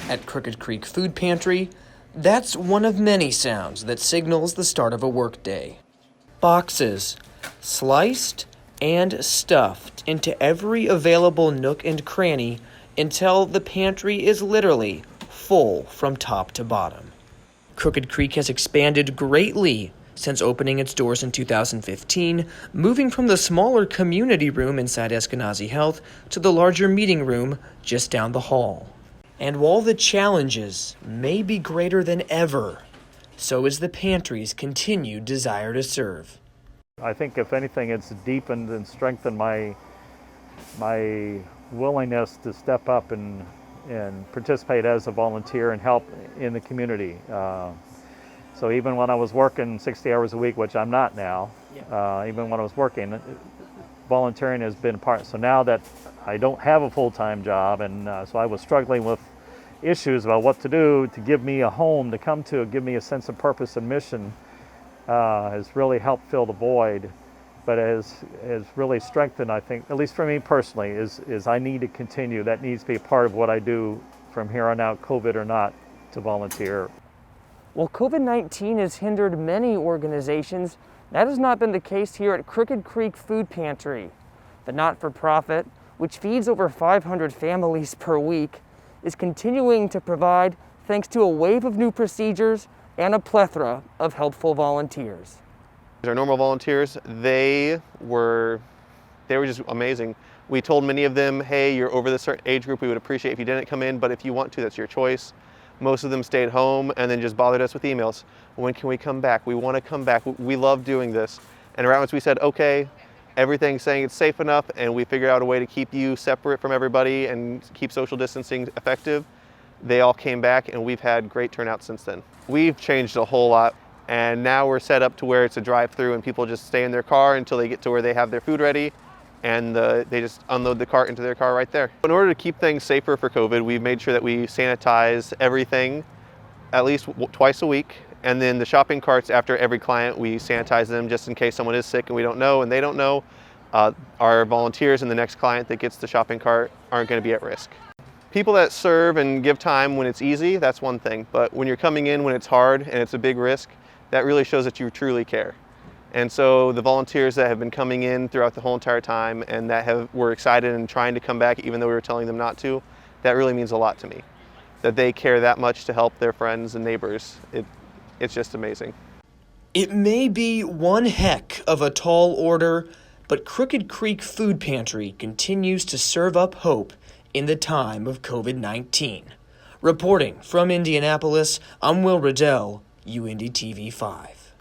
At Crooked Creek Food Pantry, that's one of many sounds that signals the start of a workday. Boxes, sliced and stuffed into every available nook and cranny until the pantry is literally full from top to bottom. Crooked Creek has expanded greatly since opening its doors in 2015, moving from the smaller community room inside Eskenazi Health to the larger meeting room just down the hall. And while the challenges may be greater than ever, so is the pantry's continued desire to serve. I think if anything, it's deepened and strengthened my willingness to step up and participate as a volunteer and help in the community. So even when I was working 60 hours a week, which I'm not now, even when I was working, volunteering has been a part. So now that I don't have a full-time job, and so I was struggling with issues about what to do to give me a home to come to, give me a sense of purpose and mission, has really helped fill the void. But has really strengthened, I think, at least for me personally, is I need to continue. That needs to be a part of what I do from here on out, COVID or not, to volunteer. While COVID-19 has hindered many organizations, that has not been the case here at Crooked Creek Food Pantry. The not-for-profit, which feeds over 500 families per week, is continuing to provide thanks to a wave of new procedures and a plethora of helpful volunteers. Our normal volunteers, they were just amazing. We told many of them, hey, you're over this certain age group, we would appreciate if you didn't come in, but if you want to, that's your choice. Most of them stayed home and then just bothered us with emails. When can we come back? We want to come back. We love doing this. And around once we said, okay, everything's saying it's safe enough, and we figured out a way to keep you separate from everybody and keep social distancing effective, they all came back, and we've had great turnout since then. We've changed a whole lot, and now we're set up to where it's a drive-through and people just stay in their car until they get to where they have their food ready, and they just unload the cart into their car right there. In order to keep things safer for COVID, we've made sure that we sanitize everything at least twice a week. And then the shopping carts, after every client, we sanitize them just in case someone is sick and we don't know and they don't know. Our volunteers and the next client that gets the shopping cart aren't going to be at risk. People that serve and give time when it's easy, that's one thing. But when you're coming in when it's hard and it's a big risk, that really shows that you truly care. And so the volunteers that have been coming in throughout the whole entire time and that were excited and trying to come back even though we were telling them not to, that really means a lot to me. That they care that much to help their friends and neighbors. It's just amazing. It may be one heck of a tall order, but Crooked Creek Food Pantry continues to serve up hope in the time of COVID-19. Reporting from Indianapolis, I'm Riddell, UNDTV 5.